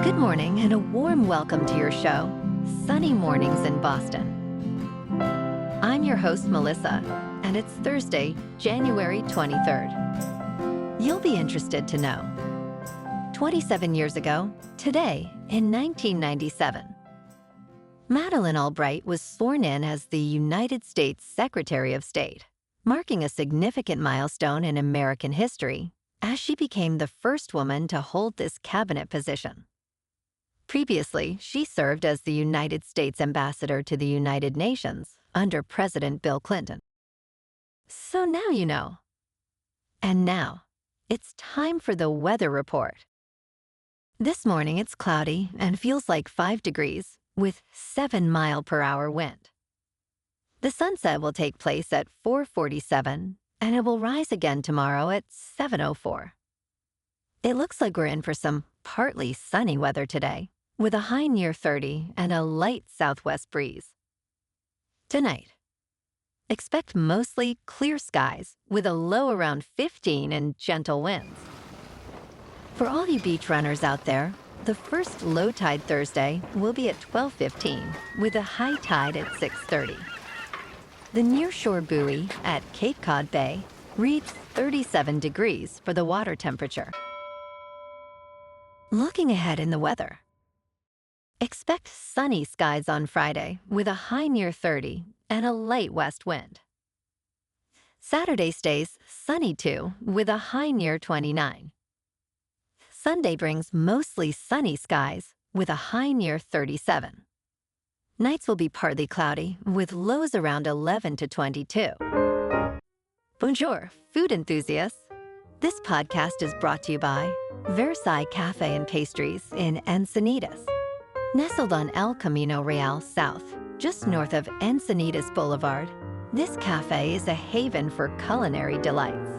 Good morning and a warm welcome to your show, Sunny Mornings in Boston. I'm your host, Melissa, and it's Thursday, January 23rd. You'll be interested to know. 27 years ago, today, in 1997, Madeleine Albright was sworn in as the United States Secretary of State, marking a significant milestone in American history as she became the first woman to hold this cabinet position. Previously, she served as the United States Ambassador to the United Nations under President Bill Clinton. So now you know. And now, it's time for the weather report. This morning it's cloudy and feels like 5 degrees with 7-mile-per-hour wind. The sunset will take place at 4:47 and it will rise again tomorrow at 7:04. It looks like we're in for some partly sunny weather today, with a high near 30 and a light southwest breeze. Tonight, expect mostly clear skies with a low around 15 and gentle winds. For all you beach runners out there, the first low tide Thursday will be at 12:15 with a high tide at 6:30. The nearshore buoy at Cape Cod Bay reads 37 degrees for the water temperature. Looking ahead in the weather, expect sunny skies on Friday with a high near 30 and a light west wind. Saturday stays sunny too with a high near 29. Sunday brings mostly sunny skies with a high near 37. Nights will be partly cloudy with lows around 11 to 22. Bonjour, food enthusiasts. This podcast is brought to you by Versailles Cafe and Pastries in Encinitas. Nestled on El Camino Real South, just north of Encinitas Boulevard, this cafe is a haven for culinary delights.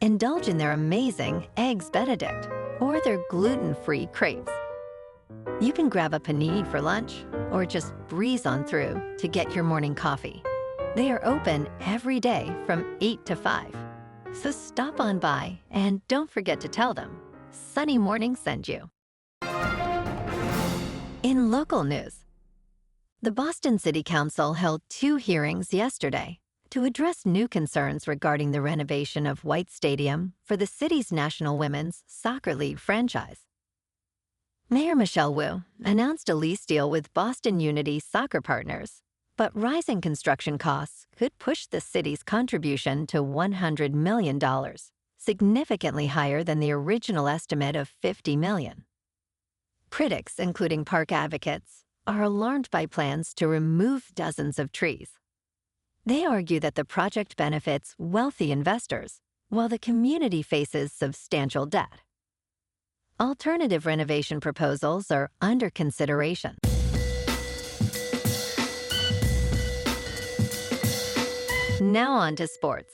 Indulge in their amazing Eggs Benedict or their gluten-free crepes. You can grab a panini for lunch or just breeze on through to get your morning coffee. They are open every day from 8 to 5. So stop on by and don't forget to tell them Sunny Morning sent you. In local news, the Boston City Council held 2 hearings yesterday to address new concerns regarding the renovation of White Stadium for the city's National Women's Soccer League franchise. Mayor Michelle Wu announced a lease deal with Boston Unity Soccer Partners, but rising construction costs could push the city's contribution to $100 million, significantly higher than the original estimate of $50 million. Critics, including park advocates, are alarmed by plans to remove dozens of trees. They argue that the project benefits wealthy investors, while the community faces substantial debt. Alternative renovation proposals are under consideration. Now on to sports.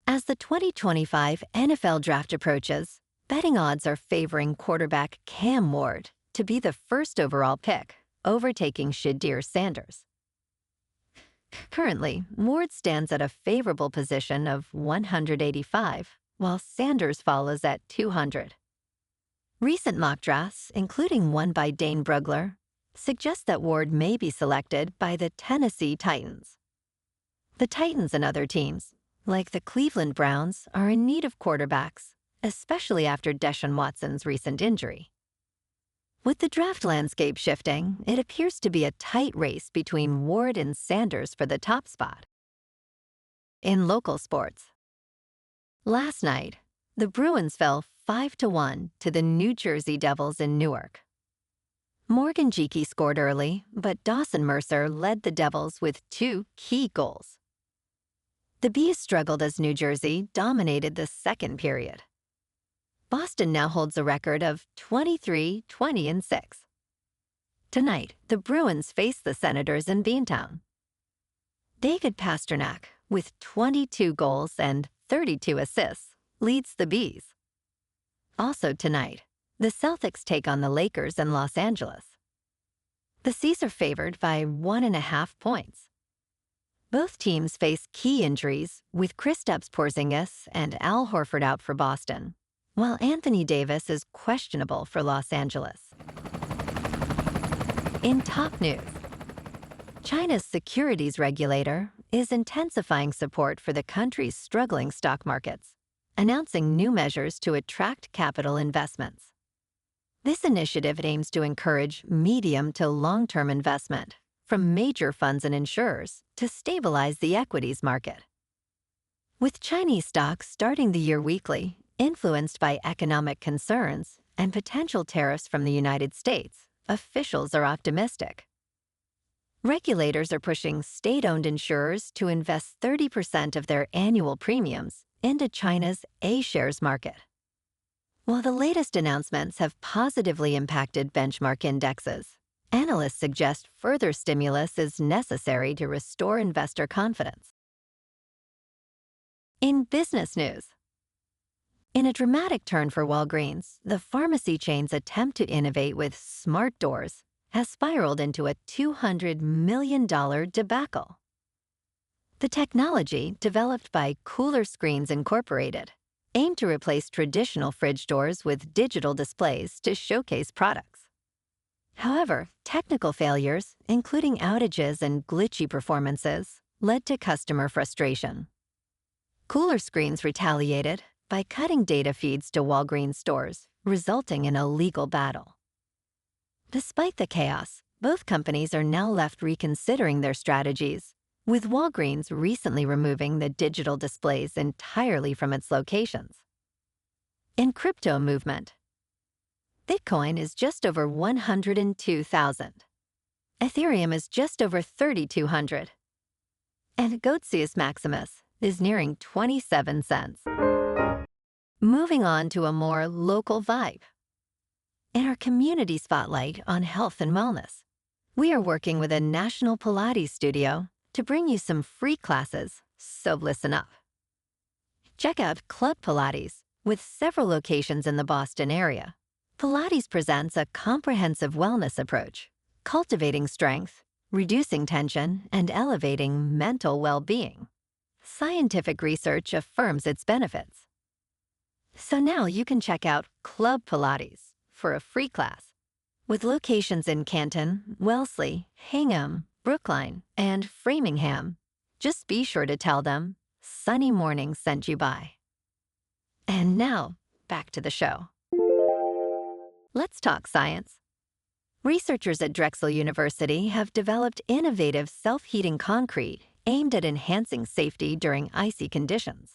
As the 2025 NFL Draft approaches, betting odds are favoring quarterback Cam Ward to be the first overall pick, overtaking Shedeur Sanders. Currently, Ward stands at a favorable position of 185, while Sanders follows at 200. Recent mock drafts, including one by Dane Brugler, suggest that Ward may be selected by the Tennessee Titans. The Titans and other teams, like the Cleveland Browns, are in need of quarterbacks, especially after Deshaun Watson's recent injury. With the draft landscape shifting, it appears to be a tight race between Ward and Sanders for the top spot. In local sports, last night, the Bruins fell 5-1 to the New Jersey Devils in Newark. Morgan Geekie scored early, but Dawson Mercer led the Devils with 2 key goals. The Bees struggled as New Jersey dominated the second period. Boston now holds a record of 23-20-6. Tonight, the Bruins face the Senators in Beantown. David Pasternak, with 22 goals and 32 assists, leads the Bees. Also tonight, the Celtics take on the Lakers in Los Angeles. The C's are favored by 1.5 points. Both teams face key injuries, with Kristaps Porzingis and Al Horford out for Boston, while Anthony Davis is questionable for Los Angeles. In top news, China's securities regulator is intensifying support for the country's struggling stock markets, announcing new measures to attract capital investments. This initiative aims to encourage medium to long-term investment from major funds and insurers to stabilize the equities market. With Chinese stocks starting the year weakly, influenced by economic concerns and potential tariffs from the United States, officials are optimistic. Regulators are pushing state-owned insurers to invest 30% of their annual premiums into China's A-shares market. While the latest announcements have positively impacted benchmark indexes, analysts suggest further stimulus is necessary to restore investor confidence. In business news, in a dramatic turn for Walgreens, the pharmacy chain's attempt to innovate with smart doors has spiraled into a $200 million debacle. The technology, developed by Cooler Screens Incorporated, aimed to replace traditional fridge doors with digital displays to showcase products. However, technical failures, including outages and glitchy performances, led to customer frustration. Cooler Screens retaliated by cutting data feeds to Walgreens stores, resulting in a legal battle. Despite the chaos, both companies are now left reconsidering their strategies, with Walgreens recently removing the digital displays entirely from its locations. In crypto movement, Bitcoin is just over 102,000. Ethereum is just over 3,200. And Goatius Maximus is nearing 27 cents. Moving on to a more local vibe. In our community spotlight on health and wellness, we are working with a national Pilates studio to bring you some free classes, so listen up. Check out Club Pilates, with several locations in the Boston area. Pilates presents a comprehensive wellness approach, cultivating strength, reducing tension, and elevating mental well-being. Scientific research affirms its benefits. So now you can check out Club Pilates for a free class. With locations in Canton, Wellesley, Hingham, Brookline, and Framingham, just be sure to tell them Sunny Morning sent you by. And now, back to the show. Let's talk science. Researchers at Drexel University have developed innovative self-heating concrete aimed at enhancing safety during icy conditions.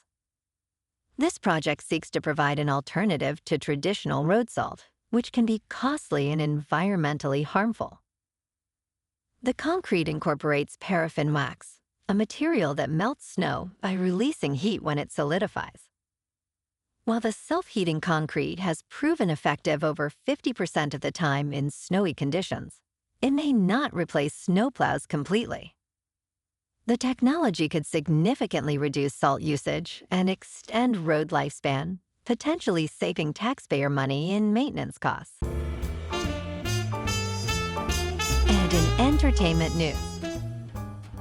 This project seeks to provide an alternative to traditional road salt, which can be costly and environmentally harmful. The concrete incorporates paraffin wax, a material that melts snow by releasing heat when it solidifies. While the self-heating concrete has proven effective over 50% of the time in snowy conditions, it may not replace snowplows completely. The technology could significantly reduce salt usage and extend road lifespan, potentially saving taxpayer money in maintenance costs. And in entertainment news,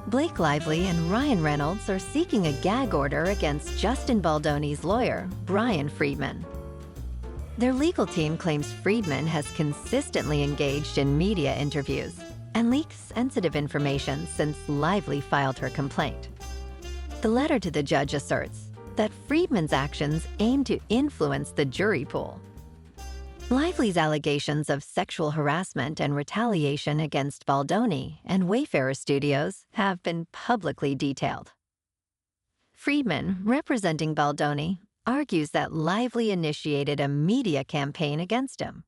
Blake Lively and Ryan Reynolds are seeking a gag order against Justin Baldoni's lawyer, Brian Friedman. Their legal team claims Friedman has consistently engaged in media interviews and leaked sensitive information since Lively filed her complaint. The letter to the judge asserts that Friedman's actions aim to influence the jury pool. Lively's allegations of sexual harassment and retaliation against Baldoni and Wayfarer Studios have been publicly detailed. Friedman, representing Baldoni, argues that Lively initiated a media campaign against him.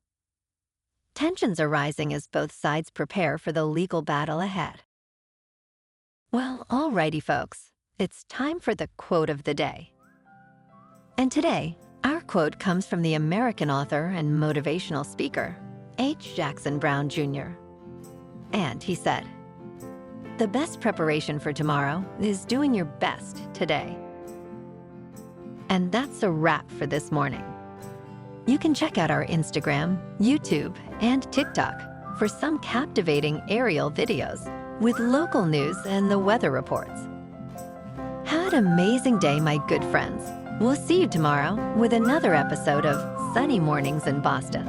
Tensions are rising as both sides prepare for the legal battle ahead. Well, alrighty folks, it's time for the quote of the day. And today, our quote comes from the American author and motivational speaker, H. Jackson Brown, Jr. And he said, "The best preparation for tomorrow is doing your best today." And that's a wrap for this morning. You can check out our Instagram, YouTube, and TikTok for some captivating aerial videos with local news and the weather reports. Have an amazing day, my good friends. We'll see you tomorrow with another episode of sunny mornings in Boston.